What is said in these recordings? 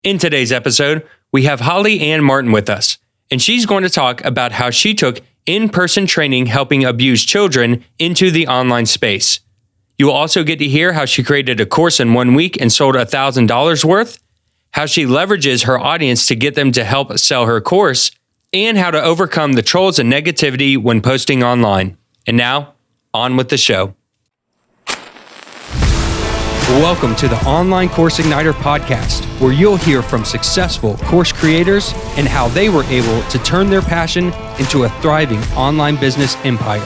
In today's episode, we have Holly Ann Martin with us, and she's going to talk about how she took in-person training helping abused children into the online space. You will also get to hear how she created a course in 1 week and sold $1,000 worth, how she leverages her audience to get them to help sell her course, and how to overcome the trolls and negativity when posting online. And now, on with the show. Welcome to the Online Course Igniter podcast, where you'll hear from successful course creators and how they were able to turn their passion into a thriving online business empire.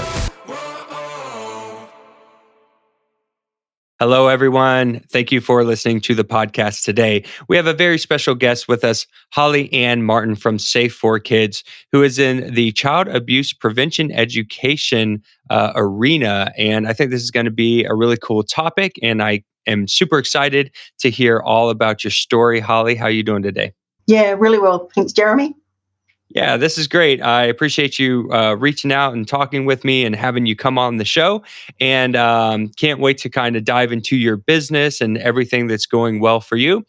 Hello, everyone. Thank you for listening to the podcast today. We have a very special guest with us, Holly Ann Martin from Safe4Kids, who is in the child abuse prevention education arena. And I think this is going to be a really cool topic. And I am super excited to hear all about your story. Holly, how are you doing today? Yeah, really well. Thanks, Jeremy. Yeah, this is great. I appreciate you reaching out and talking with me and having you come on the show. And can't wait to kind of dive into your business and everything that's going well for you.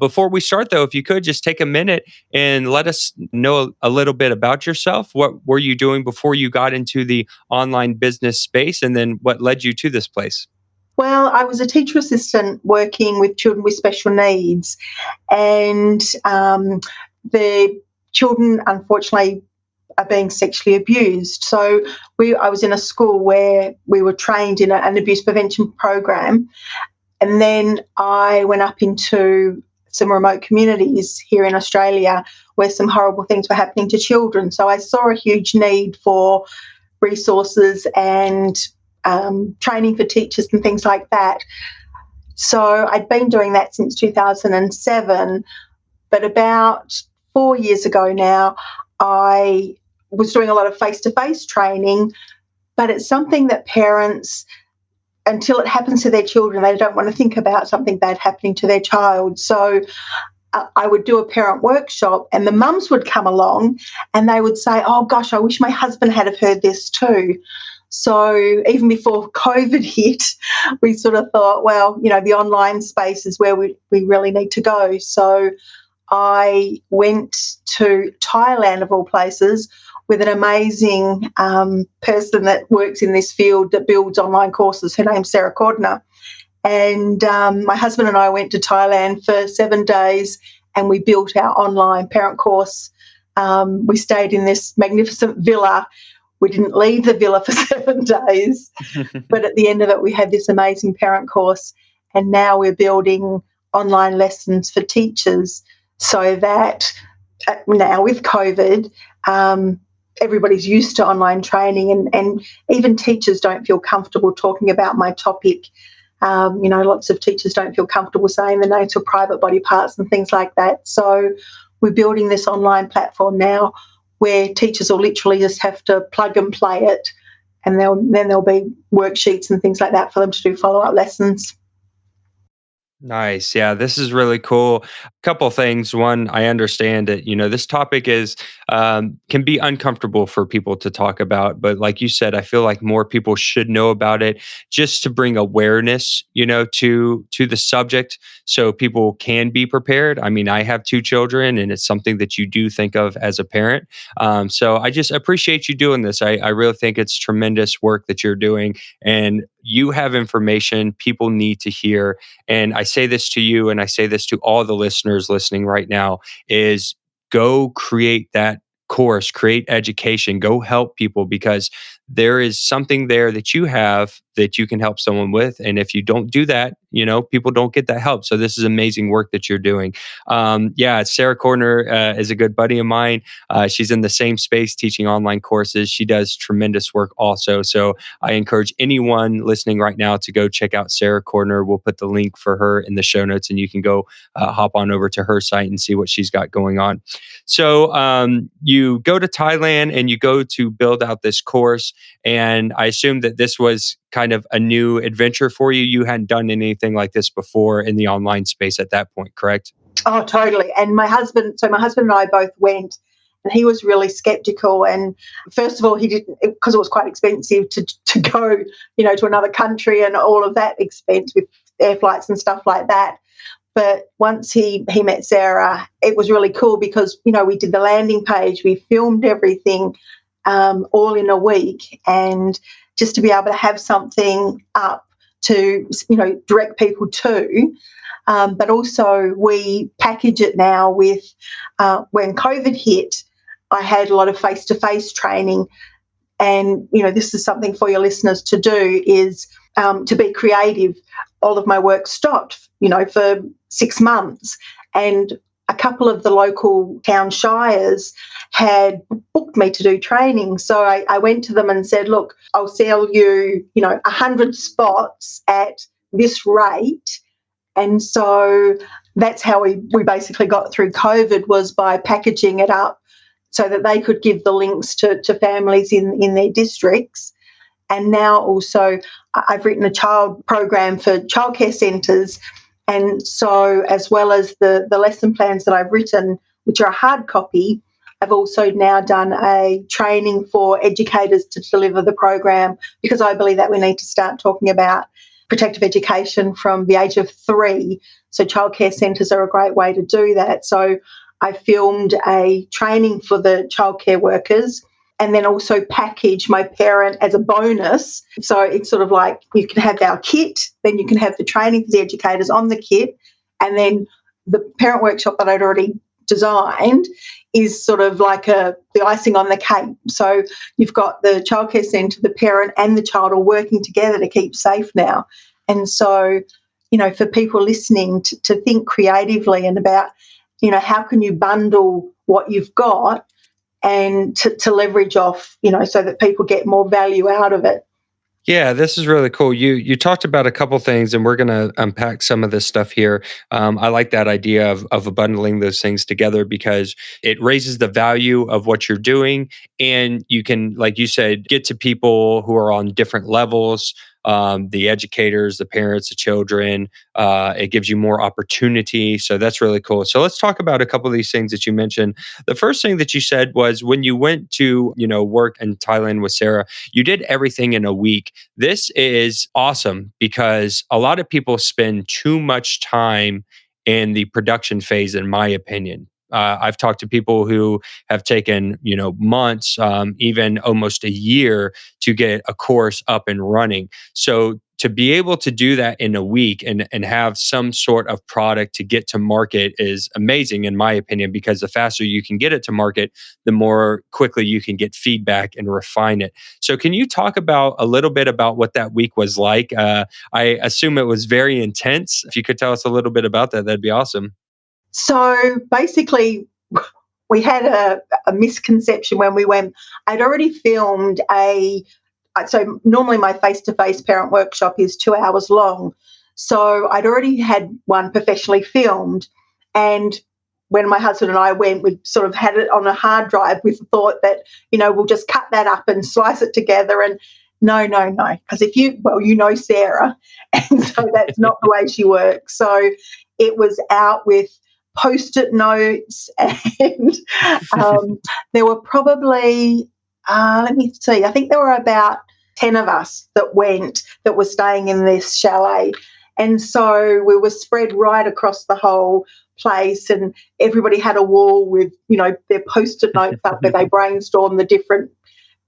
Before we start, though, if you could just take a minute and let us know a little bit about yourself. What were you doing before you got into the online business space? And then what led you to this place? Well, I was a teacher assistant working with children with special needs, and the children, unfortunately, are being sexually abused. So I was in a school where we were trained in an abuse prevention program, and then I went up into some remote communities here in Australia where some horrible things were happening to children. So I saw a huge need for resources and training for teachers and things like that. So I'd been doing that since 2007, but about 4 years ago now, I was doing a lot of face-to-face training, but it's something that parents, until it happens to their children, they don't want to think about something bad happening to their child. So I would do a parent workshop and the mums would come along and they would say, oh gosh, I wish my husband had have heard this too. So even before COVID hit, we sort of thought, well, you know, the online space is where we really need to go. So I went to Thailand, of all places, with an amazing person that works in this field that builds online courses. Her name's Sarah Cordner. And my husband and I went to Thailand for 7 days and we built our online parent course. We stayed in this magnificent villa. We didn't leave the villa for 7 days, but at the end of it, we had this amazing parent course, and now we're building online lessons for teachers so that now with COVID, everybody's used to online training, and even teachers don't feel comfortable talking about my topic. Lots of teachers don't feel comfortable saying the names of private body parts and things like that. So we're building this online platform now where teachers will literally just have to plug and play it, and then there'll be worksheets and things like that for them to do follow-up lessons. Nice. Yeah, this is really cool. A couple of things. One, I understand that, this topic is can be uncomfortable for people to talk about. But like you said, I feel like more people should know about it just to bring awareness, to the subject so people can be prepared. I mean, I have 2 children and it's something that you do think of as a parent. So I just appreciate you doing this. I really think it's tremendous work that you're doing, and you have information people need to hear. And I say this to you, and I say this to all the listeners listening right now, is go create that course, create education, go help people, because there is something there that you have that you can help someone with. And if you don't do that, people don't get that help. So this is amazing work that you're doing. Sarah Cordner is a good buddy of mine. She's in the same space teaching online courses. She does tremendous work also. So I encourage anyone listening right now to go check out Sarah Cordner. We'll put the link for her in the show notes, and you can go hop on over to her site and see what she's got going on. So you go to Thailand and you go to build out this course. And I assume that this was kind of a new adventure for you. You hadn't done anything like this before in the online space at that point, correct? Oh, totally. And my husband and I both went, and he was really skeptical. And first of all, he didn't, because it was quite expensive to go, to another country and all of that expense with air flights and stuff like that. But once he met Sarah, it was really cool because, we did the landing page, we filmed everything all in a week. And just to be able to have something up to, direct people to, but also we package it now with, when COVID hit, I had a lot of face-to-face training. And, this is something for your listeners to do, is to be creative. All of my work stopped, for 6 months. And a couple of the local town shires had booked me to do training. So I went to them and said, look, I'll sell you, 100 spots at this rate. And so that's how we basically got through COVID, was by packaging it up so that they could give the links to families in their districts. And now also I've written a child program for childcare centres. And so, as well as the lesson plans that I've written, which are a hard copy, I've also now done a training for educators to deliver the program, because I believe that we need to start talking about protective education from the age of 3. So childcare centres are a great way to do that. So I filmed a training for the childcare workers, and then also package my parent as a bonus. So it's sort of like, you can have our kit, then you can have the training for the educators on the kit, and then the parent workshop that I'd already designed is sort of like the icing on the cake. So you've got the childcare centre, the parent and the child are working together to keep safe now. And so, for people listening to think creatively and about, how can you bundle what you've got and to leverage off, so that people get more value out of it. Yeah, this is really cool. You talked about a couple things, and we're going to unpack some of this stuff here. I like that idea of bundling those things together, because it raises the value of what you're doing, and you can, like you said, get to people who are on different levels. The educators, the parents, the children. It gives you more opportunity. So that's really cool. So let's talk about a couple of these things that you mentioned. The first thing that you said was, when you went to, work in Thailand with Sarah, you did everything in a week. This is awesome, because a lot of people spend too much time in the production phase, in my opinion. I've talked to people who have taken, months, even almost a year, to get a course up and running. So to be able to do that in a week and have some sort of product to get to market is amazing, in my opinion, because the faster you can get it to market, the more quickly you can get feedback and refine it. So can you talk about a little bit about what that week was like? I assume it was very intense. If you could tell us a little bit about that, that'd be awesome. So basically, we had a misconception when we went. I'd already filmed so normally my face-to-face parent workshop is 2 hours long. So I'd already had one professionally filmed. And when my husband and I went, we sort of had it on a hard drive with the thought that, we'll just cut that up and slice it together. And no. Because you know Sarah, and so that's not the way she works. So it was out with Post-it notes, and there were probably, let me see, I think there were about 10 of us that were staying in this chalet. And so we were spread right across the whole place, and everybody had a wall with, their Post-it notes up where they brainstorm the different.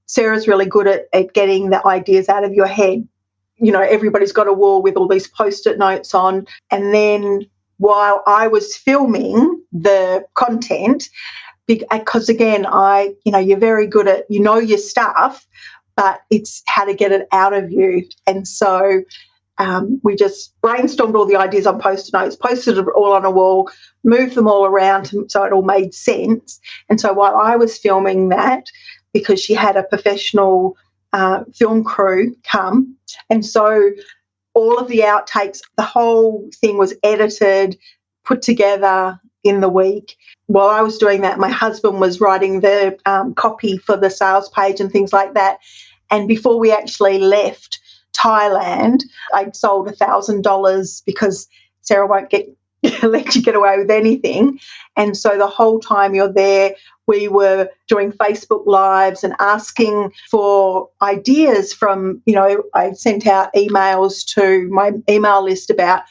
Sarah's really good at getting the ideas out of your head. Everybody's got a wall with all these Post-it notes on. And then while I was filming the content, because again, you're very good at, your stuff, but it's how to get it out of you. And so we just brainstormed all the ideas on Post-it notes, posted it all on a wall, moved them all around so it all made sense. And so while I was filming that, because she had a professional film crew come, and so all of the outtakes, the whole thing was edited, put together in the week. While I was doing that, my husband was writing the copy for the sales page and things like that. And before we actually left Thailand, I'd sold $1,000, because Sarah won't let you get away with anything. And so the whole time you're there, we were doing Facebook Lives and asking for ideas from, I sent out emails to my email list about,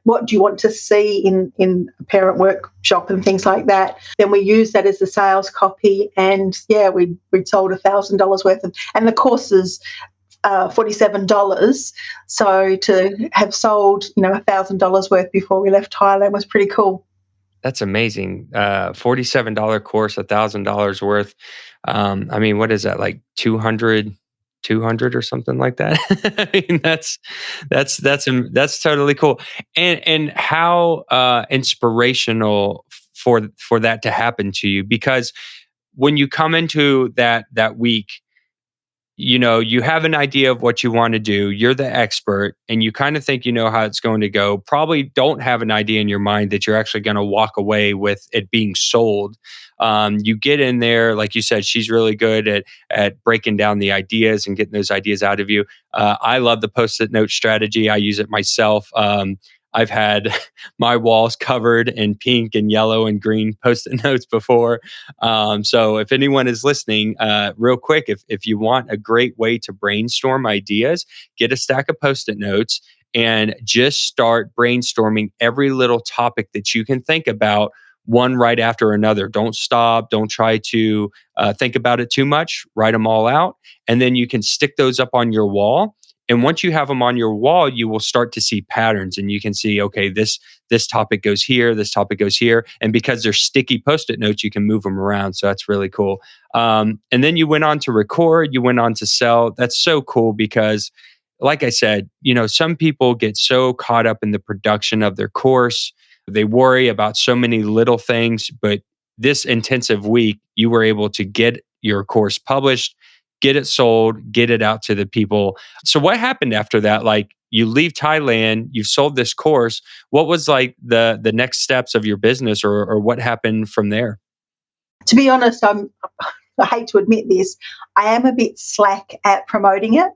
what do you want to see in a parent workshop and things like that. Then we use that as the sales copy, and yeah, we'd sold $1,000 worth of, and the course is $47. So to have sold, $1,000 worth before we left Thailand was pretty cool. That's amazing. $47 course, $1,000 worth. I mean, what is that, like 200 or something like that? I mean, that's totally cool. And how inspirational for that to happen to you, because when you come into that week, you have an idea of what you want to do. You're the expert and you kind of think you know how it's going to go. Probably don't have an idea in your mind that you're actually going to walk away with it being sold. You get in there, like you said, she's really good at breaking down the ideas and getting those ideas out of you. I love the post-it note strategy. I use it myself. I've had my walls covered in pink and yellow and green post-it notes before. So if anyone is listening, real quick, if you want a great way to brainstorm ideas, get a stack of post-it notes and just start brainstorming every little topic that you can think about, one right after another. Don't stop. Don't try to think about it too much. Write them all out. And then you can stick those up on your wall. And once you have them on your wall, you will start to see patterns, and you can see, okay, this topic goes here, this topic goes here, and because they're sticky post-it notes, you can move them around. So that's really cool. And then you went on to record, you went on to sell. That's so cool because, like I said, some people get so caught up in the production of their course, they worry about so many little things. But this intensive week, you were able to get your course published, get it sold, get it out to the people. So what happened after that? Like, you leave Thailand, you've sold this course. What was like the next steps of your business, or what happened from there? To be honest, I hate to admit this, I am a bit slack at promoting it.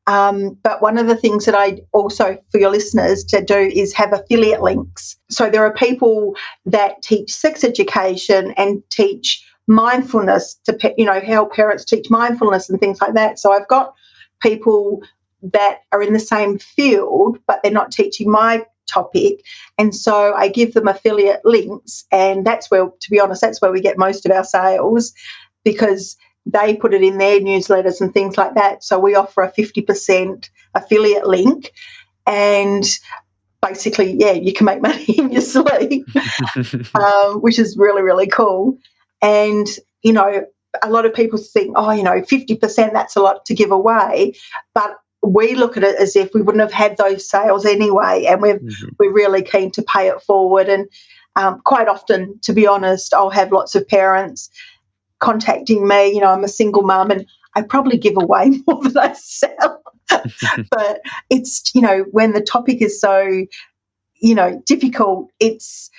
But one of the things that I also, for your listeners, to do is have affiliate links. So there are people that teach sex education and teach mindfulness to, help parents teach mindfulness and things like that. So I've got people that are in the same field, but they're not teaching my topic. And so I give them affiliate links. And that's where, to be honest, that's where we get most of our sales, because they put it in their newsletters and things like that. So we offer a 50% affiliate link, and basically, yeah, you can make money in your sleep, which is really, really cool. And, a lot of people think, 50%, that's a lot to give away. But we look at it as if we wouldn't have had those sales anyway, and we're really keen to pay it forward. And quite often, to be honest, I'll have lots of parents contacting me. I'm a single mum, and I probably give away more than I sell. But it's, when the topic is so, difficult, it's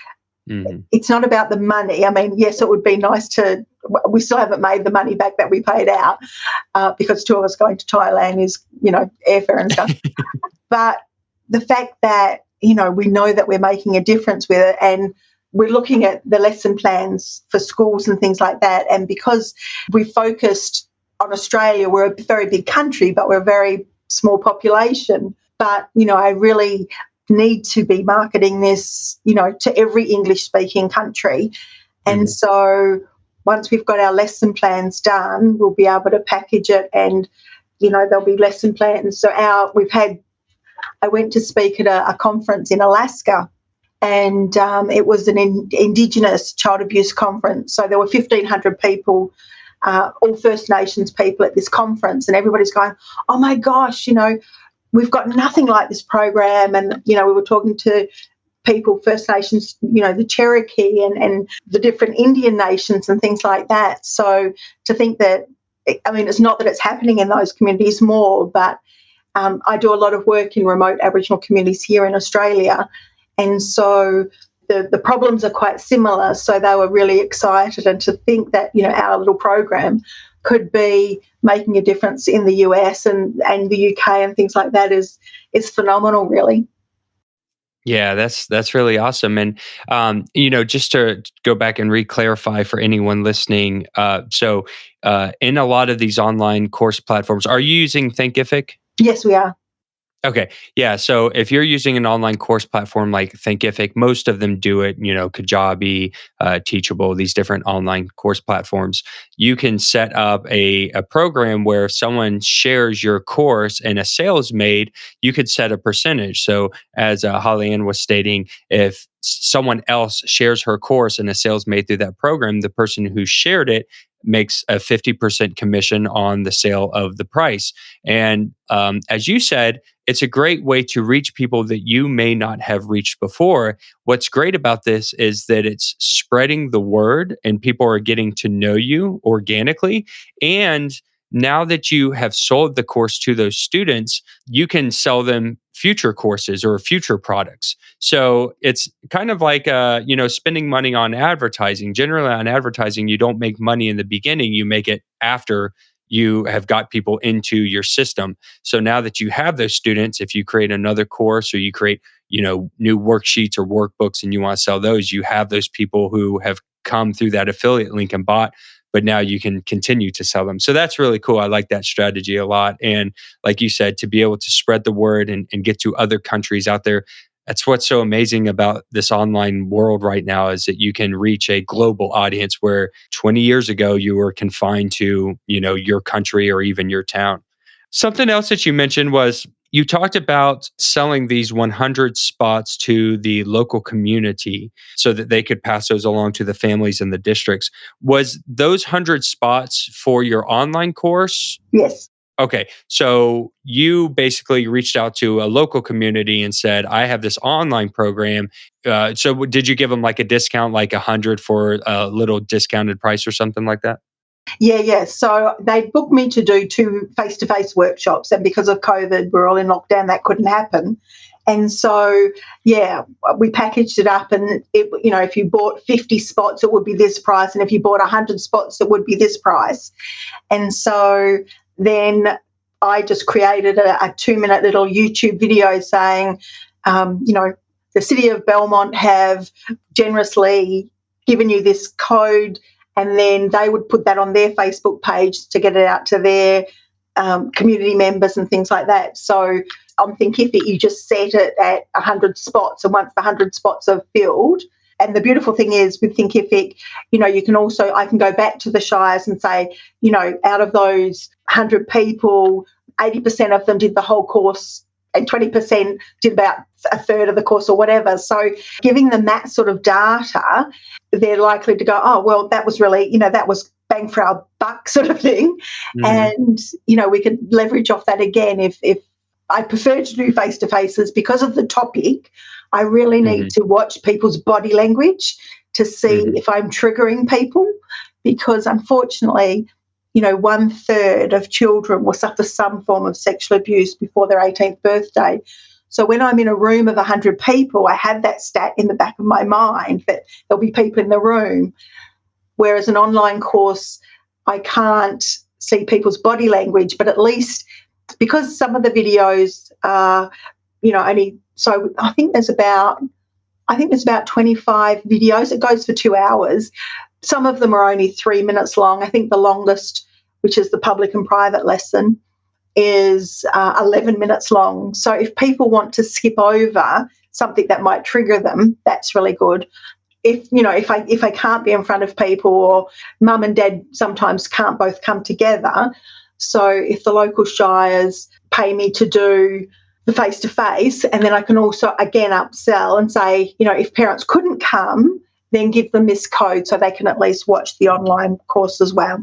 not about the money. I mean, yes, it would be nice to, we still haven't made the money back that we paid out, because two of us going to Thailand is, airfare and stuff. But the fact that, we know that we're making a difference with it, and we're looking at the lesson plans for schools and things like that. And because we focused on Australia, we're a very big country, but we're a very small population. But, I really need to be marketing this, to every English-speaking country. And so once we've got our lesson plans done, we'll be able to package it, and, there'll be lesson plans. So I went to speak at a conference in Alaska, and it was an Indigenous child abuse conference. So there were 1,500 people, all First Nations people at this conference, and everybody's going, oh, my gosh, we've got nothing like this program. And, we were talking to people, First Nations, the Cherokee and the different Indian nations and things like that. So to think that, it's not that it's happening in those communities more, but I do a lot of work in remote Aboriginal communities here in Australia. And so the problems are quite similar. So they were really excited, and to think that, our little program could be making a difference in the US and the UK and things like that is phenomenal, really. Yeah, that's really awesome. And just to go back and re-clarify for anyone listening, so in a lot of these online course platforms, are you using Thinkific? Yes, we are. Okay. Yeah. So if you're using an online course platform like Thinkific, most of them do it, Kajabi, Teachable, these different online course platforms. You can set up a program where if someone shares your course and a sale is made, you could set a percentage. So as Holly Ann was stating, if someone else shares her course and a sale is made through that program, the person who shared it makes a 50% commission on the sale of the price. And as you said, it's a great way to reach people that you may not have reached before. What's great about this is that it's spreading the word and people are getting to know you organically. And now that you have sold the course to those students, you can sell them future courses or future products. So it's kind of like spending money on advertising. Generally on advertising, you don't make money in the beginning, you make it after you have got people into your system. So now that you have those students, if you create another course or you create, new worksheets or workbooks and you want to sell those, you have those people who have come through that affiliate link and bought, but now you can continue to sell them. So that's really cool. I like that strategy a lot. And like you said, to be able to spread the word and get to other countries out there, that's what's so amazing about this online world right now is that you can reach a global audience where 20 years ago you were confined to, your country or even your town. Something else that you mentioned was you talked about selling these 100 spots to the local community so that they could pass those along to the families in the districts. Was those 100 spots for your online course? Yes. Okay, so you basically reached out to a local community and said, "I have this online program." Did you give them like a discount, like 100 for a little discounted price or something like that? Yeah, yeah. So they booked me to do two face-to-face workshops, and because of COVID, we're all in lockdown. That couldn't happen, and so yeah, we packaged it up, and if you bought 50 spots, it would be this price, and if you bought 100 spots, it would be this price. And so then I just created a 2-minute little YouTube video saying, the city of Belmont have generously given you this code, and then they would put that on their Facebook page to get it out to their community members and things like that. So I'm thinking that you just set it at 100 spots, and once the 100 spots are filled, and the beautiful thing is with Thinkific, you can also, I can go back to the shires and say, out of those 100 people, 80% of them did the whole course and 20% did about a third of the course or whatever. So giving them that sort of data, they're likely to go, oh, well, that was really, that was bang for our buck sort of thing. Mhm, And, we can leverage off that again if I prefer to do face to faces because of the topic. I really need mhm, to watch people's body language to see mhm. if I'm triggering people, because unfortunately, 1/3 of children will suffer some form of sexual abuse before their 18th birthday. So when I'm in a room of 100 people, I have that stat in the back of my mind that there'll be people in the room. Whereas an online course, I can't see people's body language, but at least because some of the videos are, only so I think there's about 25 videos. It goes for 2 hours. Some of them are only 3 minutes long. I think the longest, which is the public and private lesson, is 11 minutes long. So if people want to skip over something that might trigger them, that's really good. If I can't be in front of people, or mum and dad sometimes can't both come together, so if the local shires pay me to do the face to face, and then I can also again upsell and say, if parents couldn't come, then give them this code so they can at least watch the online course as well.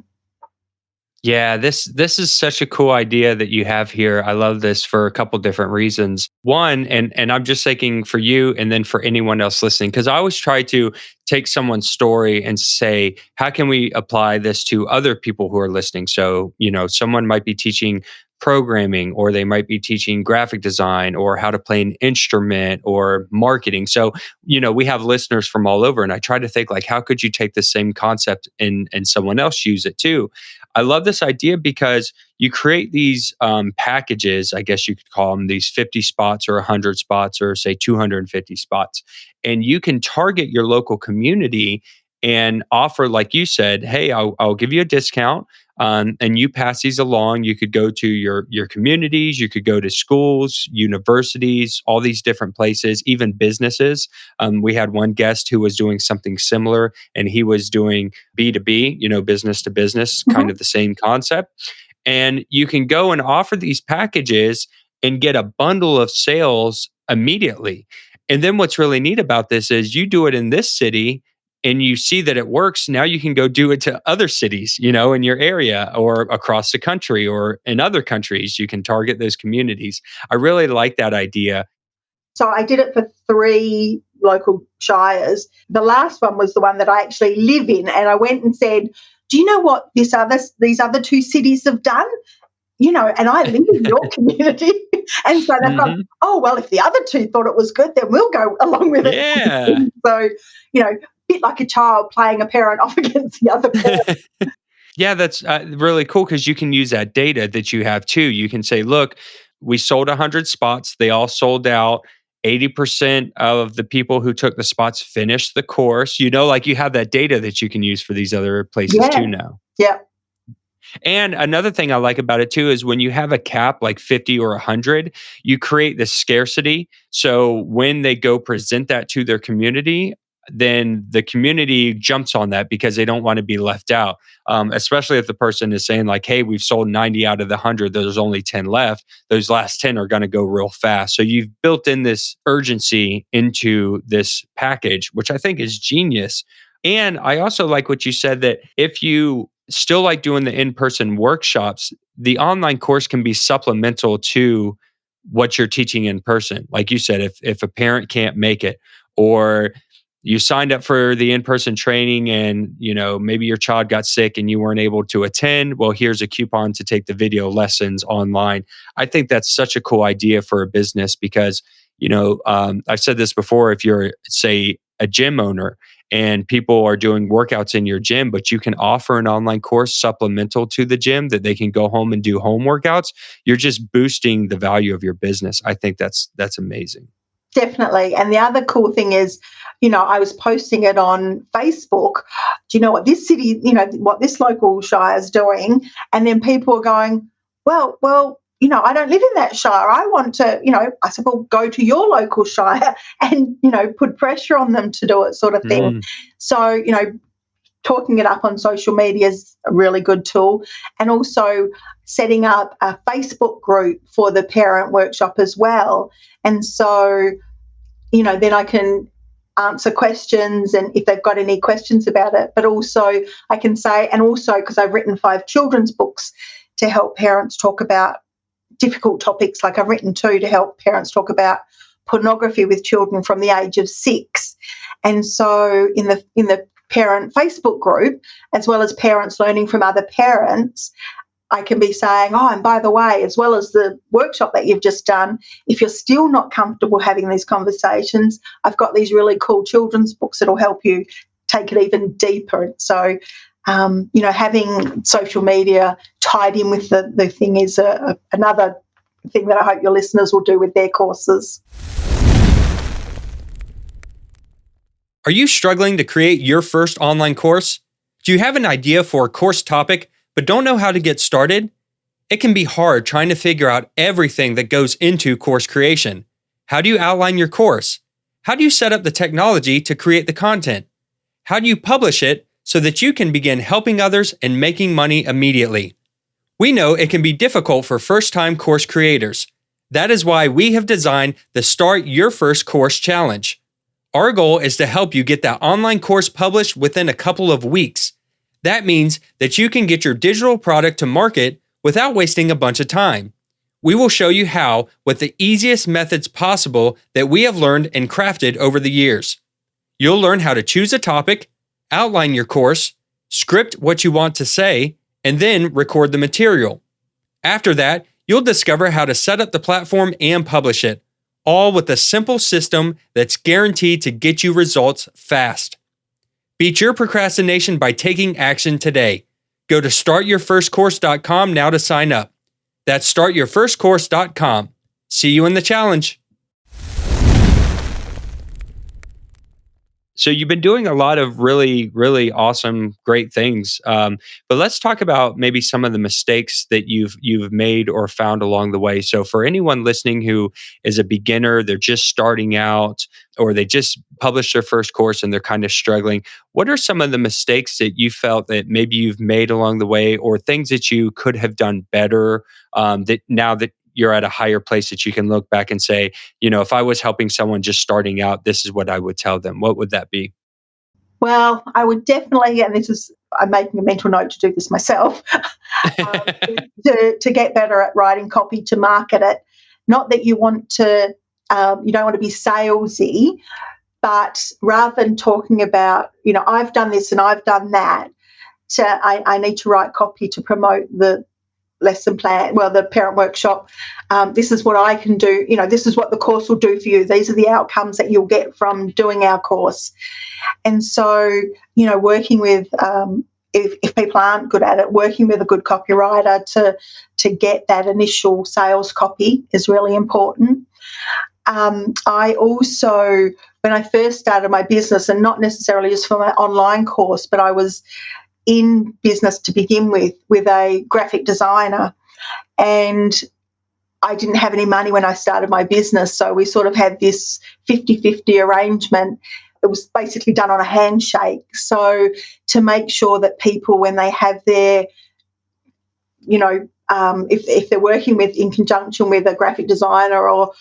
Yeah, this is such a cool idea that you have here. I love this for a couple different reasons. One, and I'm just thinking for you and then for anyone else listening, because I always try to take someone's story and say, how can we apply this to other people who are listening? So, someone might be teaching programming or they might be teaching graphic design or how to play an instrument or marketing. So, we have listeners from all over and I try to think like how could you take the same concept and someone else use it too? I love this idea because you create these packages, I guess you could call them these 50 spots or 100 spots or say 250 spots. And you can target your local community and offer, like you said, hey, I'll give you a discount. and you pass these along. You could go to your communities, you could go to schools, universities, all these different places, even businesses. We had one guest who was doing something similar, and he was doing B2B, business to business, kind Mhm. of the same concept. And you can go and offer these packages and get a bundle of sales immediately. And then what's really neat about this is you do it in this city and you see that it works. Now you can go do it to other cities, in your area or across the country or in other countries. You can target those communities. I really like that idea. So I did it for 3 local shires. The last one was the one that I actually live in, and I went and said, "Do you know what these other 2 cities have done? And I live in your community." And so they've gone, Hmm. "Oh, well, if the other 2 thought it was good, then we'll go along with it." Yeah. So, bit like a child playing a parent off against the other parent. Yeah, that's really cool because you can use that data that you have too. You can say, look, we sold 100 spots. They all sold out. 80% of the people who took the spots finished the course. Like you have that data that you can use for these other places Yeah. too now. Yeah. And another thing I like about it too is when you have a cap like 50 or 100, you create this scarcity. So when they go present that to their community, then the community jumps on that because they don't want to be left out. Especially if the person is saying like, "Hey, we've sold 90 out of the 100. There's only 10 left. Those last 10 are going to go real fast." So you've built in this urgency into this package, which I think is genius. And I also like what you said that if you still like doing the in-person workshops, the online course can be supplemental to what you're teaching in person. Like you said, if a parent can't make it, or you signed up for the in-person training and maybe your child got sick and you weren't able to attend, well, here's a coupon to take the video lessons online. I think that's such a cool idea for a business because I've said this before. If you're, say, a gym owner and people are doing workouts in your gym, but you can offer an online course supplemental to the gym that they can go home and do home workouts, you're just boosting the value of your business. I think that's amazing. Definitely. And the other cool thing is, I was posting it on Facebook. Do you know what this city, what this local shire is doing? And then people are going, well, I don't live in that shire. I want to, I said, well, go to your local shire and, put pressure on them to do it, sort of thing. Mm. So, talking it up on social media is a really good tool. And also setting up a Facebook group for the parent workshop as well. And so, then I can answer questions and if they've got any questions about it. But also I can say, and also because I've written 5 children's books to help parents talk about difficult topics, like I've written 2 to help parents talk about pornography with children from the age of 6. And so in the parent Facebook group, as well as parents learning from other parents, I can be saying, oh, and by the way, as well as the workshop that you've just done, if you're still not comfortable having these conversations, I've got these really cool children's books that'll help you take it even deeper. So, having social media tied in with the thing is another thing that I hope your listeners will do with their courses. Are you struggling to create your first online course? Do you have an idea for a course topic but don't know how to get started? It can be hard trying to figure out everything that goes into course creation. How do you outline your course? How do you set up the technology to create the content? How do you publish it so that you can begin helping others and making money immediately? We know it can be difficult for first-time course creators. That is why we have designed the Start Your First Course Challenge. Our goal is to help you get that online course published within a couple of weeks. That means that you can get your digital product to market without wasting a bunch of time. We will show you how with the easiest methods possible that we have learned and crafted over the years. You'll learn how to choose a topic, outline your course, script what you want to say, and then record the material. After that, you'll discover how to set up the platform and publish it, all with a simple system that's guaranteed to get you results fast. Beat your procrastination by taking action today. Go to startyourfirstcourse.com now to sign up. That's startyourfirstcourse.com. See you in the challenge. So you've been doing a lot of really, really awesome, great things. But let's talk about maybe some of the mistakes that you've made or found along the way. So for anyone listening who is a beginner, they're just starting out, or they just published their first course and they're kind of struggling. What are some of the mistakes that you felt that maybe you've made along the way, or things that you could have done better, that now that you're at a higher place that you can look back and say, if I was helping someone just starting out, this is what I would tell them. What would that be? Well, I would definitely, and I'm making a mental note to do this myself, to get better at writing copy, to market it. Not that you don't want to be salesy, but rather than talking about, I've done this and I've done that, I need to write copy to promote the lesson plan, well, the parent workshop. This is what I can do. This is what the course will do for you. These are the outcomes that you'll get from doing our course. And so, working with, if people aren't good at it, working with a good copywriter to get that initial sales copy is really important. I also, when I first started my business, and not necessarily just for my online course, but I was in business to begin with a graphic designer, and I didn't have any money when I started my business. So we sort of had this 50-50 arrangement. It was basically done on a handshake. So to make sure that people, when they have their, if they're working in conjunction with a graphic designer or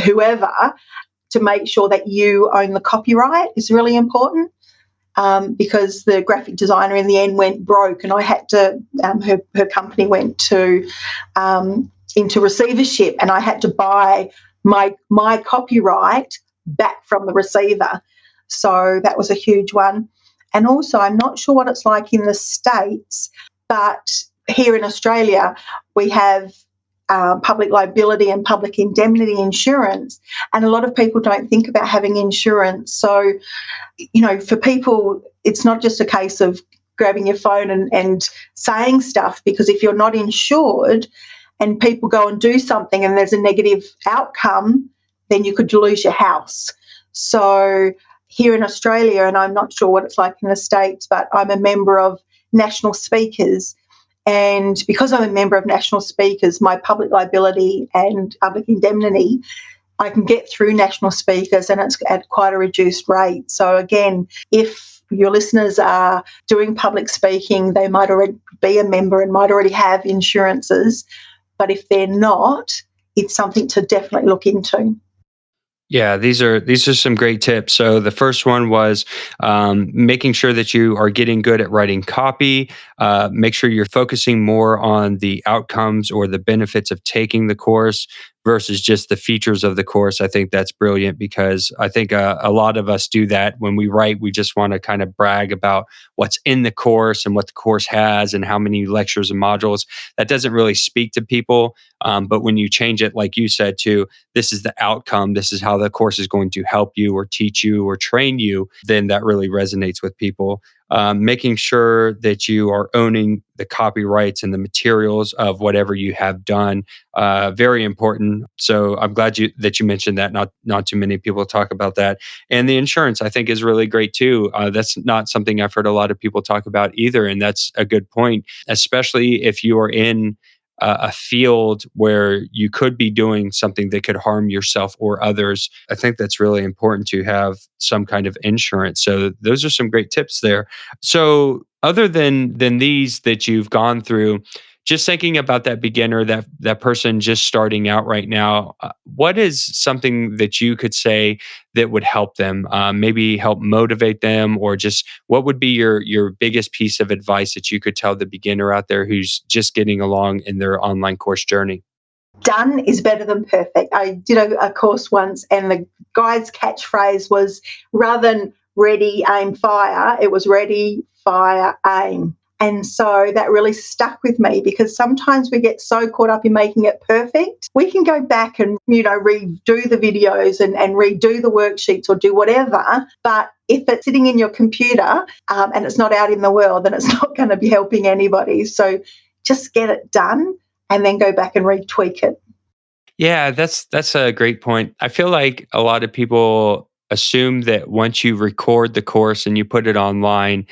whoever, to make sure that you own the copyright is really important. Because the graphic designer in the end went broke, and I had to, her company went to into receivership, and I had to buy my copyright back from the receiver. So that was a huge one. And also, I'm not sure what it's like in the States, but here in Australia, we have public liability and public indemnity insurance, and a lot of people don't think about having insurance. So, for people, it's not just a case of grabbing your phone and saying stuff, because if you're not insured and people go and do something and there's a negative outcome, then you could lose your house. So here in Australia, and I'm not sure what it's like in the States, but I'm a member of National Speakers. And because I'm a member of National Speakers, my public liability and public indemnity, I can get through National Speakers, and it's at quite a reduced rate. So again, if your listeners are doing public speaking, they might already be a member and might already have insurances. But if they're not, it's something to definitely look into. Yeah, these are some great tips. So the first one was making sure that you are getting good at writing copy. Make sure you're focusing more on the outcomes or the benefits of taking the course versus just the features of the course. I think that's brilliant, because I think a lot of us do that when we write. We just want to kind of brag about what's in the course and what the course has and how many lectures and modules. That doesn't really speak to people. But when you change it, like you said, to this is the outcome, this is how the course is going to help you or teach you or train you, then that really resonates with people. Making sure that you are owning the copyrights and the materials of whatever you have done, very important. So I'm glad that you mentioned that. Not too many people talk about that. And the insurance, I think, is really great too. That's not something I've heard a lot of people talk about either, and that's a good point, especially if you are in a field where you could be doing something that could harm yourself or others. I think that's really important to have some kind of insurance. So those are some great tips there. So other than these that you've gone through, just thinking about that beginner, that person just starting out right now, what is something that you could say that would help them, maybe help motivate them, or just what would be your biggest piece of advice that you could tell the beginner out there who's just getting along in their online course journey? Done is better than perfect. I did a course once, and the guy's catchphrase was, rather than ready, aim, fire, it was ready, fire, aim. And so that really stuck with me, because sometimes we get so caught up in making it perfect. We can go back and, redo the videos and redo the worksheets or do whatever. But if it's sitting in your computer and it's not out in the world, then it's not going to be helping anybody. So just get it done and then go back and retweak it. Yeah, that's a great point. I feel like a lot of people assume that once you record the course and you put it online,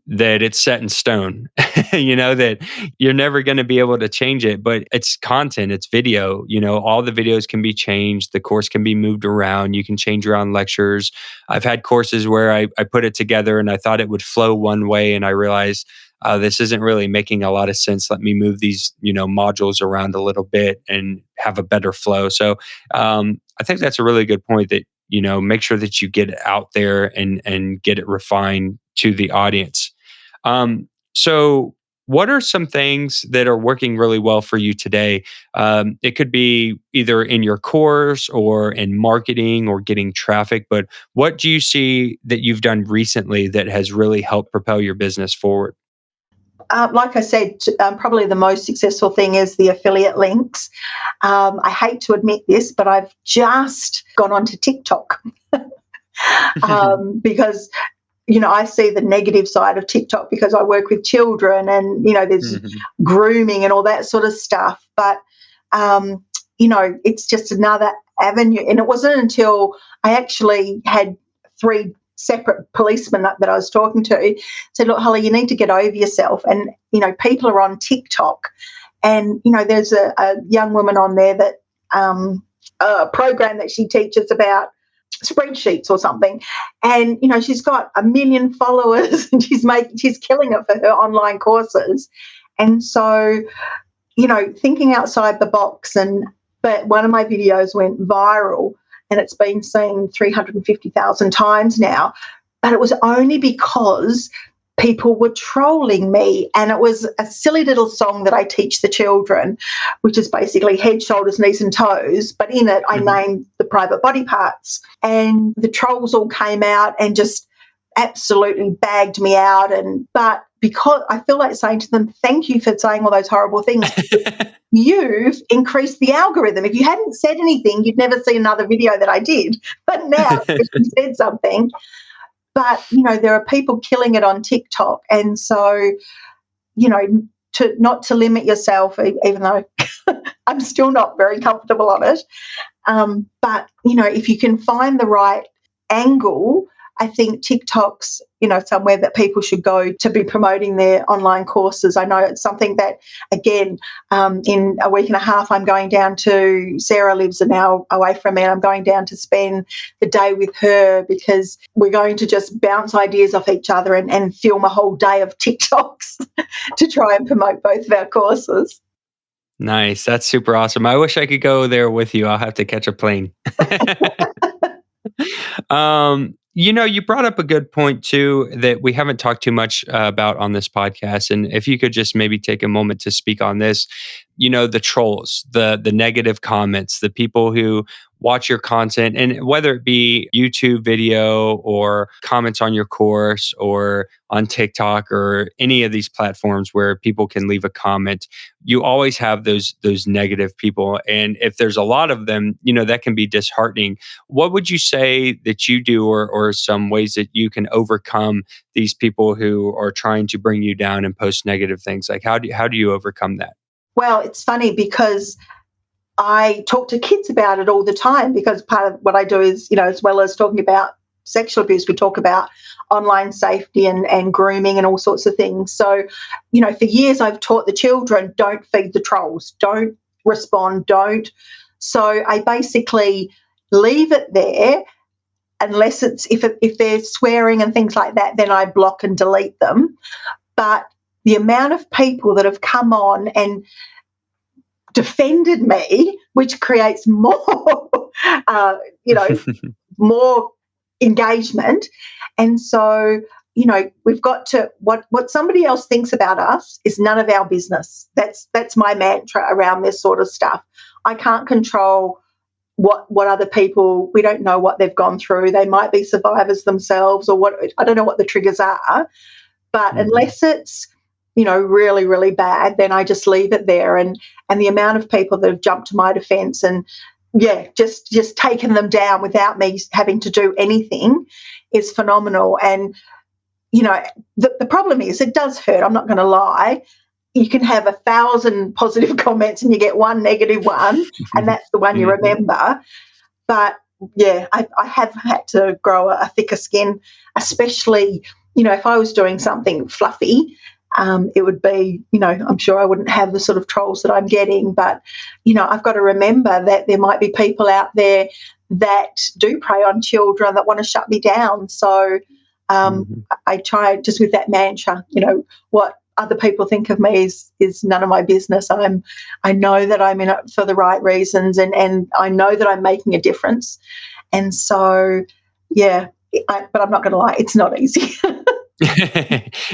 that it's set in stone, that you're never going to be able to change it, but it's content, it's video, all the videos can be changed. The course can be moved around. You can change around lectures. I've had courses where I put it together and I thought it would flow one way. And I realized this isn't really making a lot of sense. Let me move these, modules around a little bit and have a better flow. So I think that's a really good point that, make sure that you get it out there and get it refined to the audience. So what are some things that are working really well for you today? It could be either in your course or in marketing or getting traffic, but what do you see that you've done recently that has really helped propel your business forward? Like I said, probably the most successful thing is the affiliate links. I hate to admit this, but I've just gone onto TikTok because I see the negative side of TikTok because I work with children and, there's Mhm. grooming and all that sort of stuff. But, it's just another avenue. And it wasn't until I actually had 3 separate policemen that I was talking to said, look, Holly, you need to get over yourself. And, people are on TikTok. And, there's a young woman on there that a program that she teaches about spreadsheets or something, and she's got 1 million followers and she's killing it for her online courses. And so thinking outside the box, but one of my videos went viral and it's been seen 350,000 times now, but it was only because people were trolling me, and it was a silly little song that I teach the children, which is basically head, shoulders, knees and toes, but in it I Mhm. named the private body parts, and the trolls all came out and just absolutely bagged me out. But because I feel like saying to them, thank you for saying all those horrible things, you've increased the algorithm. If you hadn't said anything, you'd never see another video that I did, but now if you said something. But, there are people killing it on TikTok. And so, to not to limit yourself, even though I'm still not very comfortable on it. But, if you can find the right angle, I think TikTok's, somewhere that people should go to be promoting their online courses. I know it's something that, again, in a week and a half, I'm going down to, Sarah lives an hour away from me, and I'm going down to spend the day with her because we're going to just bounce ideas off each other and film a whole day of TikToks to try and promote both of our courses. Nice. That's super awesome. I wish I could go there with you. I'll have to catch a plane. You brought up a good point too that we haven't talked too much about on this podcast. And if you could just maybe take a moment to speak on this, the trolls, the negative comments, the people who watch your content, and whether it be YouTube video or comments on your course or on TikTok or any of these platforms where people can leave a comment, you always have those negative people. And if there's a lot of them, that can be disheartening. What would you say that you do, or some ways that you can overcome these people who are trying to bring you down and post negative things? Like how do you overcome that? Well, it's funny because I talk to kids about it all the time, because part of what I do is, as well as talking about sexual abuse, we talk about online safety and grooming and all sorts of things. So, for years I've taught the children, don't feed the trolls, don't respond, don't. So I basically leave it there unless if they're swearing and things like that, then I block and delete them. But the amount of people that have come on and defended me, which creates more, you know, more engagement. And so, we've got to what somebody else thinks about us is none of our business. That's my mantra around this sort of stuff. I can't control what other people, we don't know what they've gone through. They might be survivors themselves, or what, I don't know what the triggers are. But Mhm. unless it's, really, really bad, then I just leave it there. And the amount of people that have jumped to my defense and just taken them down without me having to do anything is phenomenal. And, the problem is it does hurt. I'm not going to lie. You can have 1,000 positive comments and you get one negative one, and that's the one you Mhm. remember. But yeah, I have had to grow a thicker skin, especially, if I was doing something fluffy, it would be, I'm sure I wouldn't have the sort of trolls that I'm getting. But, I've got to remember that there might be people out there that do prey on children that want to shut me down. So I try just with that mantra, what other people think of me is none of my business. I know that I'm in it for the right reasons, and I know that I'm making a difference. And so, yeah, but I'm not going to lie, it's not easy.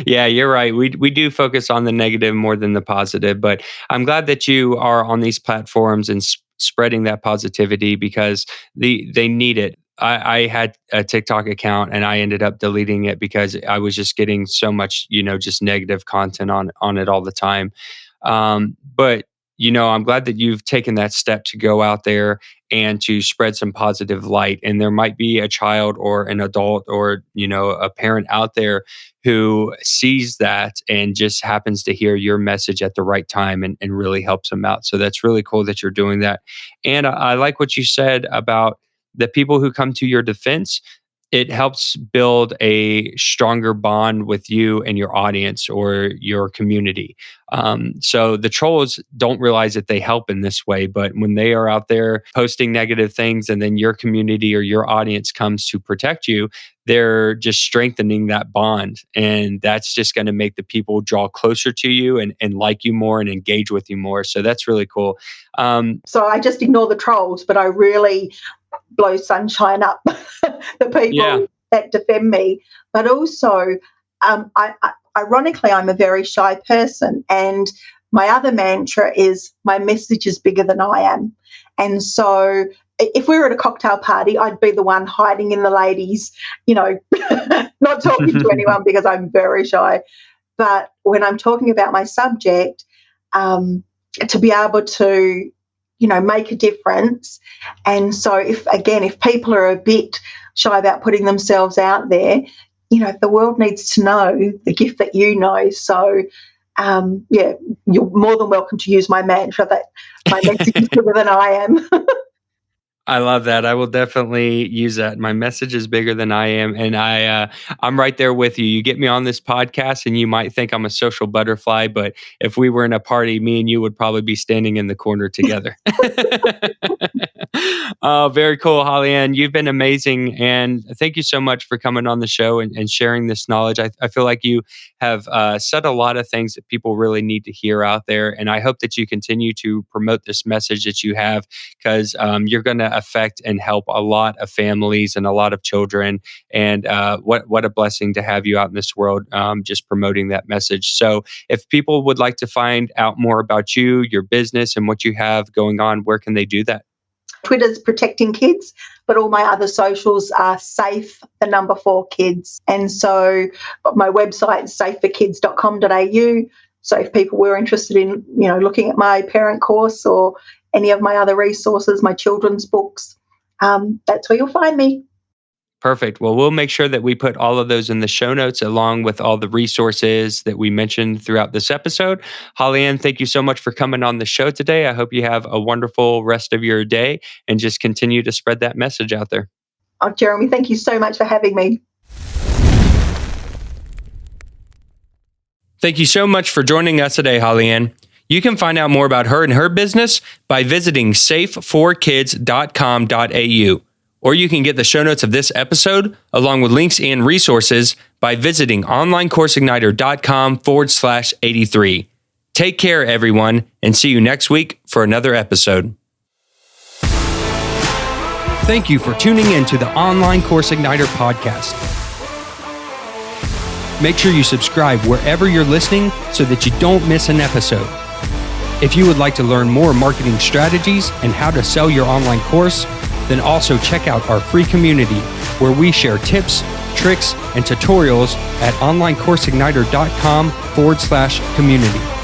Yeah, you're right. We do focus on the negative more than the positive, but I'm glad that you are on these platforms and spreading that positivity because they need it. I had a TikTok account and I ended up deleting it because I was just getting so much, just negative content on it all the time. But I'm glad that you've taken that step to go out there and to spread some positive light. And there might be a child or an adult or, a parent out there who sees that and just happens to hear your message at the right time and really helps them out. So that's really cool that you're doing that. And I like what you said about the people who come to your defense. It helps build a stronger bond with you and your audience or your community. So the trolls don't realize that they help in this way, but when they are out there posting negative things and then your community or your audience comes to protect you, they're just strengthening that bond. And that's just going to make the people draw closer to you and like you more and engage with you more. So that's really cool. So I just ignore the trolls, but I really blow sunshine up the people that defend me. But also, ironically, I'm a very shy person, and my other mantra is my message is bigger than I am. And so if we were at a cocktail party, I'd be the one hiding in the ladies, not talking to anyone because I'm very shy. But when I'm talking about my subject, to be able to make a difference. And so if people are a bit shy about putting themselves out there, the world needs to know the gift that you know. So, you're more than welcome to use my mantra that my message is bigger than I am. I love that. I will definitely use that. My message is bigger than I am, and I'm right there with you. You get me on this podcast, and you might think I'm a social butterfly, but if we were in a party, me and you would probably be standing in the corner together. Oh, very cool, Holly Ann. You've been amazing, and thank you so much for coming on the show and sharing this knowledge. I feel like you have said a lot of things that people really need to hear out there, and I hope that you continue to promote this message that you have because you're going to affect and help a lot of families and a lot of children. And what a blessing to have you out in this world, just promoting that message. So if people would like to find out more about you, your business, and what you have going on, where can they do that? Twitter's Protecting Kids, but all my other socials are safe, the number 4 kids. And so my website is safeforkids.com.au. So if people were interested in, looking at my parent course or any of my other resources, my children's books, that's where you'll find me. Perfect. Well, we'll make sure that we put all of those in the show notes along with all the resources that we mentioned throughout this episode. Holly Ann, thank you so much for coming on the show today. I hope you have a wonderful rest of your day and just continue to spread that message out there. Oh, Jeremy, thank you so much for having me. Thank you so much for joining us today, Holly Ann. You can find out more about her and her business by visiting safeforkids.com.au. Or you can get the show notes of this episode, along with links and resources, by visiting onlinecoursigniter.com/83. Take care, everyone, and see you next week for another episode. Thank you for tuning in to the Online Course Igniter podcast. Make sure you subscribe wherever you're listening so that you don't miss an episode. If you would like to learn more marketing strategies and how to sell your online course, then also check out our free community where we share tips, tricks, and tutorials at onlinecoursigniter.com/community.